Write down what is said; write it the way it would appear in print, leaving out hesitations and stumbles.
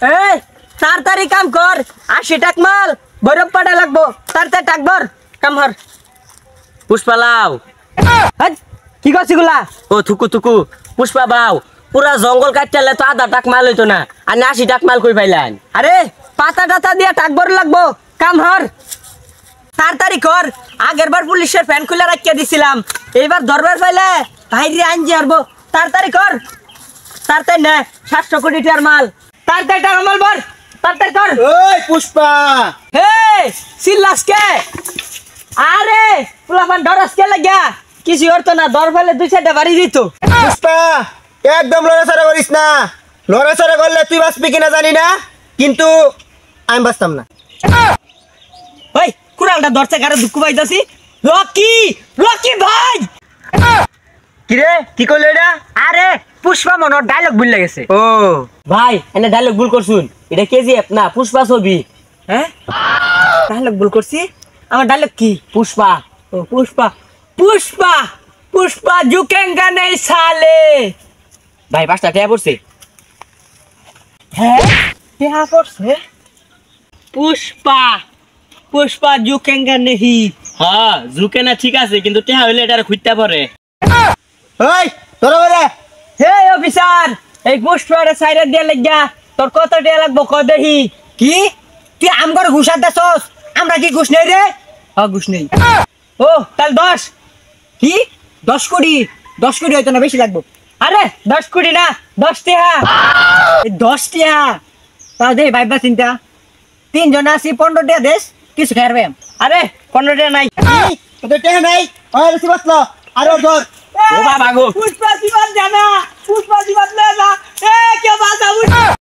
এই তাড়াতাড়ি কাম কর 80 টাকা মাল বরফ পাড়া লাগবো তাড়াতাড়ি টাক ভর কাম হর পুষ্পা লাও কি করছিস গুলা ও থুকু থুকু পুষ্পা বাও পুরা জঙ্গল কাটলে তো আধা টাক মাল হইতো না আর 80 টাক মাল কই পাইলেন আরে পাতা টাতা দিয়ে টাক ভর লাগবো কাম হর তাড়াতাড়ি কর আগের বার পুলিশের ফ্যান খুলে রাখিয়ে দিছিলাম এইবার দরবার পাইলে ভাইরে আনজি হারবো তাড়াতাড়ি কর তাড়াতাড়ি নে 700 কোটি টাকার মাল তাড়াতাড়ি টাকা মাল ভর তাড়াতাড়ি কর ওই পুষ্পা হে সিল্লাস কে আরে পুলাপান ডরাস কে লাগা কিছু হতো না দর ফেলে 2-4টা বাড়ি দিত পুষ্পা একদম লড়াচড়া করিস না লড়াচড়া করলে তুই বাঁচবি কিনা জানি না কিন্তু আমি বাঁচতাম না ওই কুড়ালটা ধরছে কারে দুঃখ পাইতাছি রকি রকি ভাই কিরে কি করলি এটা আরে পুষ্পা মনোর ডায়লগ ভুল লাগেছে ও ভাই এনে ডায়লগ ভুল করছুন এটা কেজিএফ না পুষ্পা ছবি হ্যাঁ ডায়লগ ভুল করছি আমার ডায়লগ কি পুষ্পা ও পুষ্পা পুষ্পা পুষ্পা झुकेगा नहीं साले ভাই 5টা টাকা পড়ছে হ্যাঁ क्या পড়ছে পুষ্পা পুষ্পা झुकेगा नहीं হ্যাঁ ঝুঁকে না ঠিক আছে কিন্তু টাকা হইলে এটা খুঁজতে পারে ওই তোরা বলে হে অফিসার এই পুষ্পারে সাইরে দিয়ে লাগা তোর কত টাকা লাগবো ক দেহি কি তুই আমগর ঘুষার দেছস আমরা কি ঘুষ নেই রে হ্যাঁ ঘুষ নেই ও তাহলে 10 কি 10 কোটি হয়তো না বেশি লাগবো আরে 10 কোটি না 10 টাকা এই 10 টাকা তাও দে ভাইবা চিন্তা 3 জন আছি 15 টাকা দেশ কিছু খাইবে আরে 15 টাকা নাই তোদের টেহা নাই ওই বেশি বসলো আর ধর ও বাবা গো পুষ্পা জীবন জানা পুষ্পা